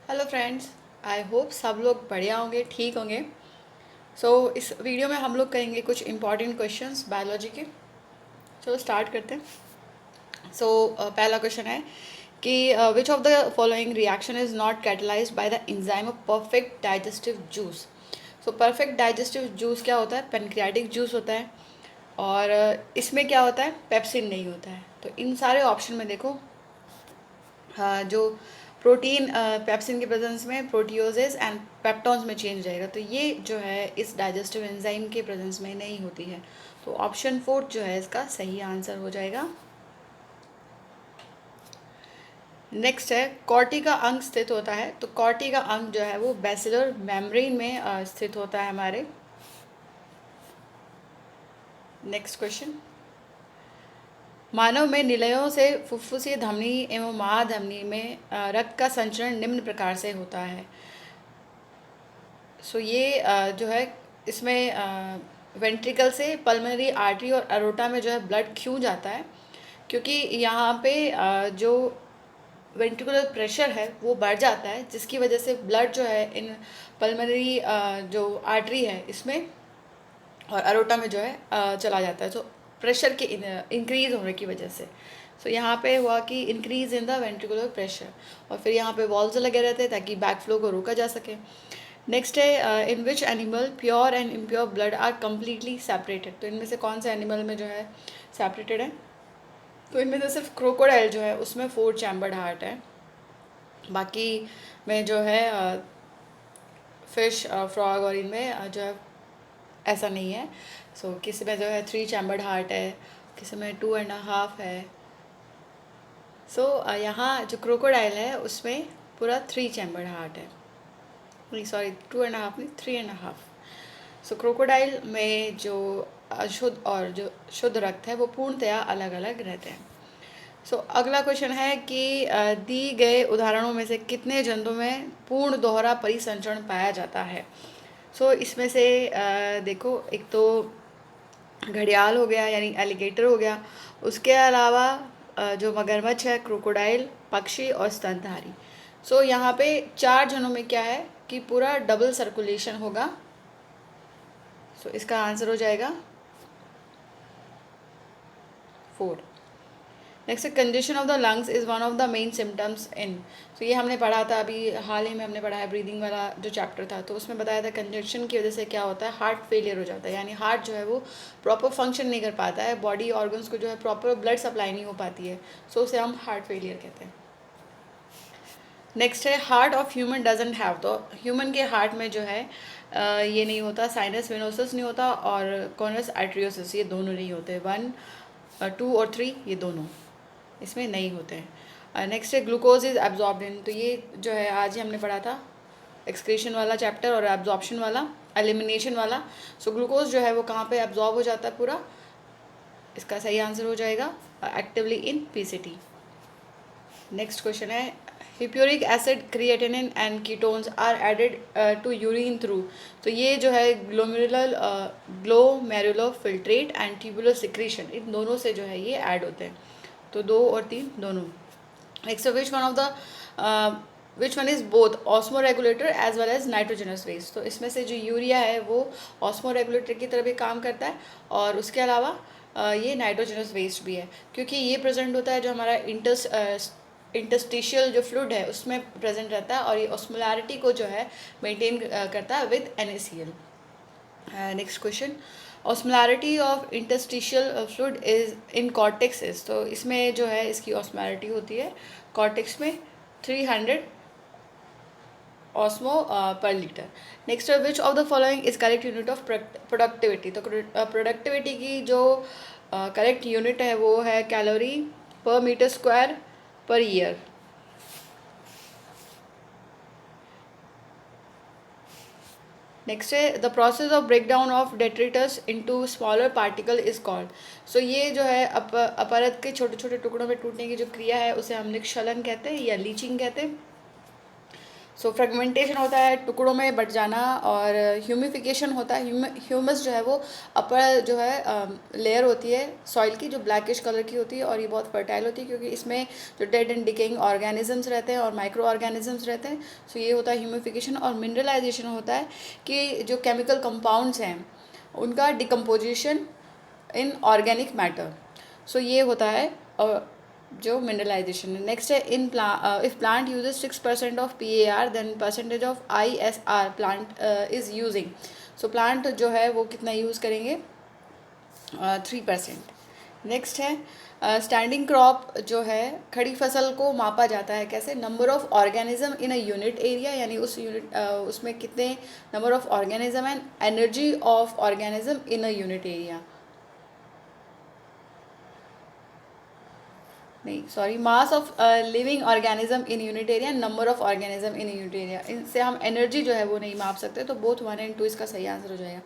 Hello friends, I hope सब लोग बढ़िया होंगे, ठीक होंगे। इस वीडियो में हम लोग करेंगे कुछ इंपॉर्टेंट क्वेश्चंस बायोलॉजी के। चलो स्टार्ट करते हैं। पहला क्वेश्चन है कि विच of the following reaction is not catalysed by the enzyme of perfect digestive juice. Perfect digestive juice क्या होता है? पेनक्रियाटिक जूस होता है। और इसमें क्या होता है? पेप्सिन नहीं होता है। तो इन सारे ऑप्शन में देखो, जो प्रोटीन पेप्सिन के प्रेजेंस में प्रोटियोजेस एंड पेप्टॉन्स में चेंज जाएगा, तो ये जो है इस डाइजेस्टिव एंजाइम के प्रेजेंस में नहीं होती है। तो ऑप्शन 4 जो है इसका सही आंसर हो जाएगा। नेक्स्ट है, कॉर्टी का अंग स्थित होता है। तो कॉर्टी का अंग जो है वो बेसिलर मेम्ब्रेन में स्थित होता है हमारे। नेक्स्ट क्वेश्चन, मानव में निलयों से फुफ्फुसीय धमनी एवं महाधमनी में रक्त का संचरण निम्न प्रकार से होता है। ये जो है इसमें वेंट्रिकल से पल्मोनरी आर्टरी और अरोटा में जो है ब्लड क्यों जाता है? क्योंकि यहाँ पे जो वेंट्रिकुलर प्रेशर है वो बढ़ जाता है, जिसकी वजह से ब्लड जो है इन पल्मोनरी जो आर्टरी है इसमें और अरोटा में जो है चला जाता है। प्रेशर के इंक्रीज होने की वजह से यहाँ पे हुआ कि increase in the ventricular pressure, और फिर यहाँ पे वॉल्व्स लगे रहते हैं ताकि बैक फ्लो को रोका जा सके। नेक्स्ट है, in which animal pure and impure blood are completely separated. तो इनमें से कौन से एनिमल में जो है सेपरेटेड है? तो इनमें से सिर्फ क्रोकोडाइल जो है उसमें 4 चैम्बर्ड हार्ट है। बाकी में जो है फिश, फ्रॉग और इनमें जो है ऐसा नहीं है। किसी में जो है 3 चैम्बर्ड हार्ट है, किसी में 2.5 है। यहाँ जो क्रोकोडाइल है उसमें पूरा 3 चैम्बर्ड हार्ट है। नहीं सॉरी, 2.5 नहीं, 3.5। क्रोकोडाइल में जो अशुद्ध और जो शुद्ध रक्त है वो पूर्णतया अलग अलग रहते हैं। अगला क्वेश्चन है कि दी गए उदाहरणों में से कितने जंतुओं में पूर्ण दोहरा परिसंचरण पाया जाता है? इसमें से देखो, एक तो घड़ियाल हो गया यानी एलिगेटर हो गया, उसके अलावा जो मगरमच्छ है, क्रोकोडाइल, पक्षी और स्तनधारी। यहाँ पे 4 जनों में क्या है कि पूरा डबल सर्कुलेशन होगा। इसका आंसर हो जाएगा 4। Next, congestion of the lungs is one of the main symptoms इन। ये हमने पढ़ा था अभी हाल ही में, हमने पढ़ा है ब्रीदिंग वाला जो चैप्टर था, तो उसमें बताया था कंजेशन की वजह से क्या होता है, हार्ट फेलियर हो जाता है, यानी हार्ट जो है वो प्रॉपर फंक्शन नहीं कर पाता है, बॉडी ऑर्गन्स को जो है प्रॉपर ब्लड सप्लाई नहीं हो पाती है। उसे हम हार्ट फेलियर कहते हैं। नेक्स्ट है, heart of human doesn't have. तो ह्यूमन के हार्ट में जो है ये नहीं होता, साइनस वेनोसस नहीं होता और कॉर्नस आर्टरियोसिस, ये दोनों नहीं होते। 1, 2 और 3 ये दोनों इसमें नहीं होते हैं। नेक्स्ट है, ग्लूकोज इज एब्जॉर्ब्ड इन। तो ये जो है आज ही हमने पढ़ा था एक्सक्रीशन वाला चैप्टर और एब्जॉर्प्शन वाला, एलिमिनेशन वाला। ग्लूकोज जो है वो कहाँ पे एब्जॉर्ब हो जाता है पूरा? इसका सही आंसर हो जाएगा actively in PCT. Next question है, hippuric acid, creatinine and ketones are added to urine through. तो ये जो है glomerular filtrate and tubular secretion, इन दोनों से जो है ये ऐड होते हैं। तो 2 और 3 दोनों। Next, which one is both osmoregulator as well as nitrogenous waste. तो इसमें से जो यूरिया है वो ऑस्मो रेगुलेटर की तरह भी काम करता है, और उसके अलावा ये नाइट्रोजनस वेस्ट भी है, क्योंकि ये प्रेजेंट होता है जो हमारा इंटस्टिशियल जो फ्लूइड है उसमें प्रेजेंट रहता है, और ये ऑस्मोलैरिटी को जो है मेंटेन करता है with NaCl। Next question, osmolarity of interstitial fluid is in cortex is. तो इसमें जो है इसकी ऑस्मोलैरिटी होती है कॉर्टेक्स में 300 osmo per litre. Next, which of the following is correct unit of productivity. तो प्रोडक्टिविटी की जो करेक्ट यूनिट है वो है calorie per metre square per year. Next है, the process of break down of detritus into smaller particle is called. ये जो है अपरत के छोटे छोटे टुकड़ों में टूटने की जो क्रिया है उसे हम निक्षलन कहते हैं या लीचिंग कहते हैं। सो फ्रेगमेंटेशन होता है टुकड़ों में बट जाना, और ह्यूमिफिकेशन होता है, ह्यूमस जो है वो अपर जो है लेयर होती है सॉइल की, जो ब्लैकिश कलर की होती है, और ये बहुत फर्टाइल होती है क्योंकि इसमें जो डेड एंड डिकेइंग ऑर्गेनिजम्स रहते हैं और माइक्रो ऑर्गेनिजम्स रहते हैं। सो ये होता है ह्यूमिफिकेशन। और मिनरलाइजेशन होता है कि जो केमिकल कंपाउंड्स हैं उनका decomposition in organic matter. So ये होता है जो मिनरलाइजेशन है। नेक्स्ट है in if plant uses 6% of PAR then percentage of ISR plant is using. So plant जो है वो कितना यूज़ करेंगे, 3%। नेक्स्ट है स्टैंडिंग क्रॉप जो है खड़ी फसल को मापा जाता है कैसे, number of organism in a unit area, यानी उस यूनिट उसमें कितने number of organism and energy of organism in a unit area, नहीं sorry, mass of living organism in unit area, number of organism in unit area. इनसे हम energy जो है वो नहीं माप सकते, तो बोथ 1 and 2 इसका सही आंसर हो जाएगा।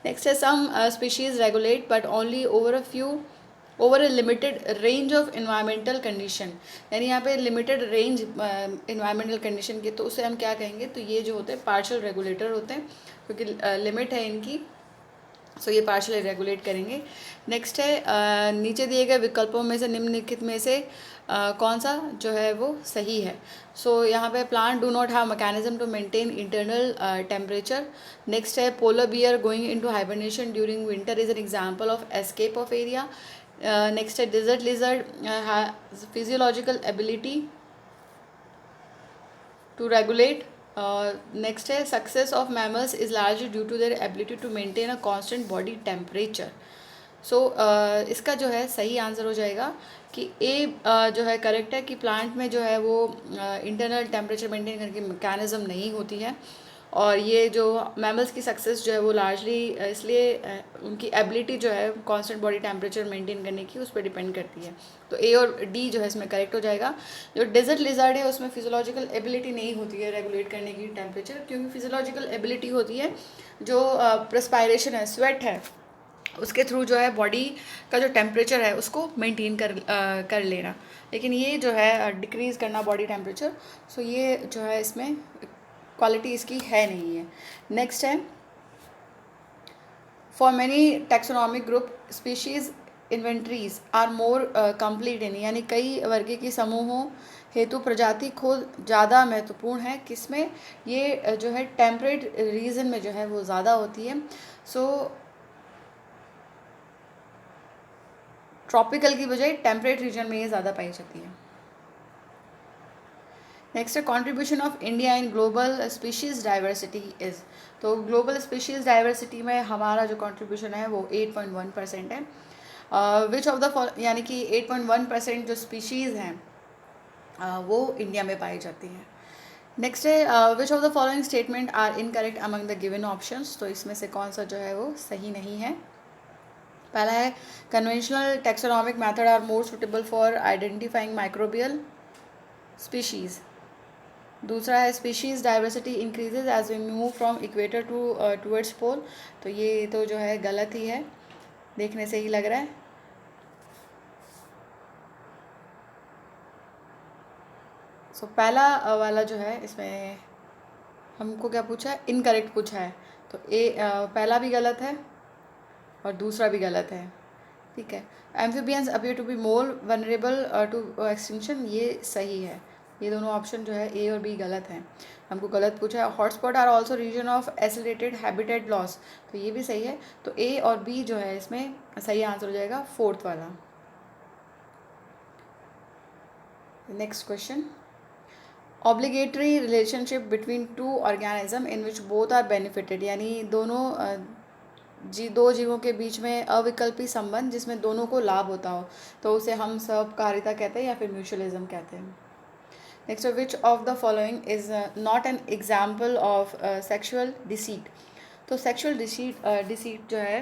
नेक्स्ट है some species regulate but only over a limited range of environmental condition, यानी यहाँ पे लिमिटेड रेंज इन्वायरमेंटल कंडीशन की, तो उसे हम क्या कहेंगे, तो ये जो होते हैं पार्शियल रेगुलेटर होते हैं क्योंकि लिमिट है इनकी। सो ये पार्शियली रेगुलेट करेंगे। नेक्स्ट है नीचे दिए गए विकल्पों में से निम्नलिखित में से कौन सा जो है वो सही है। सो यहाँ पे plant do not have mechanism to maintain internal temperature. Next है polar bear going into hibernation during winter is an example of escape of area. Next है desert lizard physiological ability to regulate. Next है success of mammals is largely due to their ability to maintain a constant body temperature. So इसका जो है सही answer हो जाएगा कि ए जो है करेक्ट है कि प्लांट में जो है वो इंटरनल टेम्परेचर मेंटेन करने की मैकेनिज्म नहीं होती है, और ये जो मैमल्स की सक्सेस जो है वो लार्जली इसलिए उनकी एबिलिटी जो है कांस्टेंट बॉडी टेम्परेचर मेंटेन करने की उस पर डिपेंड करती है। तो ए और डी जो है इसमें करेक्ट हो जाएगा। जो डेजर्ट लिजर्ड है उसमें फिजियोलॉजिकल एबिलिटी नहीं होती है रेगुलेट करने की टेम्परेचर, क्योंकि फिजियोलॉजिकल एबिलिटी होती है जो प्रेस्पायरेशन है, स्वेट है, उसके थ्रू जो है बॉडी का जो टेम्परेचर है उसको मेंटेन कर लेना, लेकिन ये जो है डिक्रीज़ करना बॉडी टेम्परेचर। सो ये जो है इसमें क्वालिटी इसकी है नहीं है। नेक्स्ट है for many taxonomic group species inventories are more complete in, यानी कई वर्गीय समूहों हेतु प्रजाति खोज ज़्यादा महत्वपूर्ण है, किसमें, ये जो है टेम्परेट रीजन में जो है वो ज़्यादा होती है। सो ट्रॉपिकल की बजाय टेम्परेट रीजन में ये ज़्यादा पाई जाती है। नेक्स्ट है contribution of India in global species diversity is. तो ग्लोबल स्पीशीज़ डाइवर्सिटी में हमारा जो कंट्रीब्यूशन है वो 8.1% है। विच ऑफ द यानी कि 8.1% जो स्पीशीज़ हैं वो इंडिया में पाई जाती हैं। नेक्स्ट है which of the following statement are incorrect among the given options. तो इसमें से कौन सा जो है वो सही नहीं है। पहला है conventional taxonomic method are more suitable for identifying microbial species. दूसरा है species diversity increases as we move from equator towards pole. तो ये तो जो है गलत ही है, देखने से ही लग रहा है। सो पहला वाला जो है इसमें हमको क्या पूछा है, इनकरेक्ट पूछा है, तो पहला भी गलत है और दूसरा भी गलत है, ठीक है। Amphibians appear to be more vulnerable to extinction, ये सही है। ये दोनों ऑप्शन जो है ए और बी गलत हैं, हमको गलत पूछा है। Hotspot are also region of accelerated habitat loss, तो ये भी सही है। तो ए और बी जो है इसमें सही आंसर हो जाएगा फोर्थ वाला। Next question, obligatory relationship between two organism in which both are benefited, यानी दोनों दो जीवों के बीच में अविकल्पी संबंध जिसमें दोनों को लाभ होता हो, तो उसे हम सहकारिता कहते हैं या फिर म्यूचुअलिज्म कहते हैं। Next, which of the following is not an example of sexual deceit. तो सेक्शुअल डिसीट जो है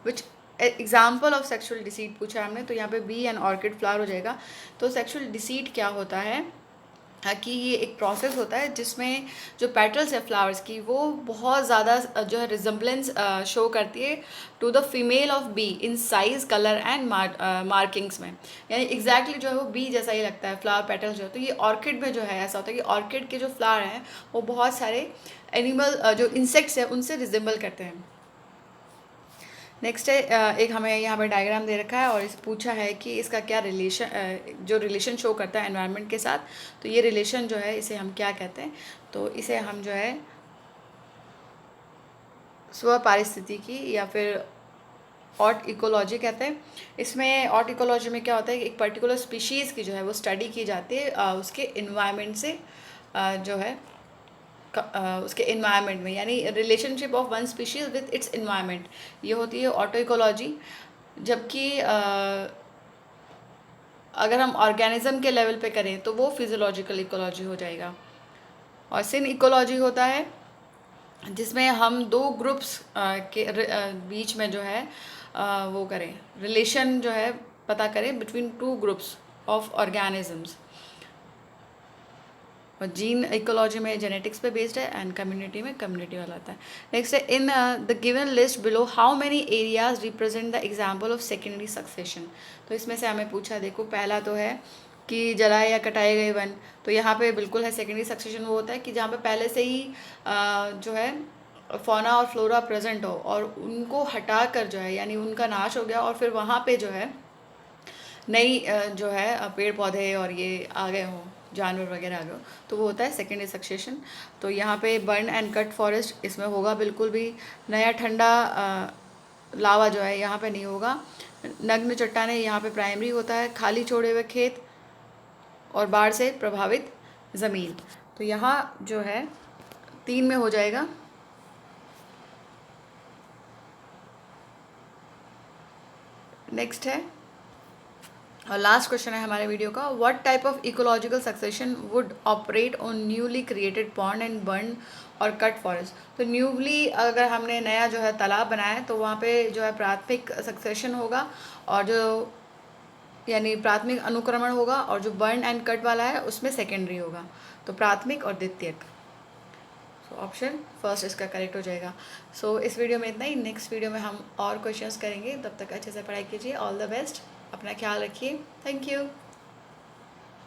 विच एग्जाम्पल ऑफ सेक्शुअल डिसीट पूछा हमने, तो यहाँ पे बी एन ऑर्किड फ्लावर हो जाएगा। तो सेक्शुअल डिसीट क्या होता है, कि ये एक प्रोसेस होता है जिसमें जो पेटल्स है फ्लावर्स की वो बहुत ज़्यादा जो है रिजेम्बलेंस शो करती है to the female of bee in size colour and markings में, यानी एग्जैक्टली जो है वो बी जैसा ही लगता है फ्लावर पेटल्स जो है। तो ये ऑर्किड में जो है ऐसा होता है कि ऑर्किड के जो फ्लावर हैं वो बहुत सारे एनिमल जो इंसेक्ट्स हैं उनसे रिजेंबल करते हैं। नेक्स्ट है एक हमें यहाँ पर डायग्राम दे रखा है और इस पूछा है कि इसका क्या रिलेशन जो रिलेशन शो करता है एनवायरनमेंट के साथ, तो ये रिलेशन जो है इसे हम क्या कहते हैं, तो इसे हम जो है स्व पारिस्थितिकी या फिर ऑट इकोलॉजी कहते हैं। इसमें ऑट इकोलॉजी में क्या होता है कि एक पर्टिकुलर स्पीशीज़ की जो है वो स्टडी की जाती है उसके इन्वायरमेंट से जो है उसके इन्वायरमेंट में, यानी relationship of one species with its environment, ये होती है ऑटो इकोलॉजी। जबकि अगर हम ऑर्गेनिज्म के लेवल पे करें तो वो फिजियोलॉजिकल इकोलॉजी हो जाएगा। और सिन इकोलॉजी होता है जिसमें हम दो ग्रुप्स के बीच में जो है वो करें रिलेशन जो है पता करें between two groups of organisms. और जीन इकोलॉजी में जेनेटिक्स पे बेस्ड है एंड कम्युनिटी में कम्युनिटी वाला आता है। नेक्स्ट है in the given list below how many areas represent the example of secondary succession. तो इसमें से हमें पूछा, देखो पहला तो है कि जलाए या कटाए गए वन, तो यहाँ पे बिल्कुल है सेकेंडरी सक्सेशन वो होता है कि जहाँ पे पहले से ही जो है फौना और फ्लोरा प्रेजेंट हो और उनको हटा कर जो है यानी उनका नाश हो गया और फिर वहाँ पे जो है नई जो है पेड़ पौधे और ये आ गए हों, जानवर वगैरह आ गए हो, तो वो होता है सेकेंडरी सक्सेशन। तो यहाँ पे बर्न एंड कट फॉरेस्ट इसमें होगा बिल्कुल भी, नया ठंडा लावा जो है यहाँ पे नहीं होगा, नग्न चट्टाने यहाँ पे प्राइमरी होता है, खाली छोड़े हुए खेत और बाढ़ से प्रभावित ज़मीन, तो यहाँ जो है 3 में हो जाएगा। नेक्स्ट है और लास्ट क्वेश्चन है हमारे वीडियो का, what type of ecological succession would operate on newly created pond and burn और कट फॉरेस्ट। तो न्यूली अगर हमने नया जो है तालाब बनाया है तो वहाँ पे जो है प्राथमिक सक्सेशन होगा और जो यानी प्राथमिक अनुक्रमण होगा, और जो बर्न एंड कट वाला है उसमें सेकेंडरी होगा, तो प्राथमिक और द्वितीयक। सो ऑप्शन फर्स्ट इसका करेक्ट हो जाएगा। सो इस वीडियो में इतना ही, नेक्स्ट वीडियो में हम और क्वेश्चंस करेंगे, तब तक अच्छे से पढ़ाई कीजिए। ऑल द बेस्ट, अपना ख्याल रखिए, थैंक यू।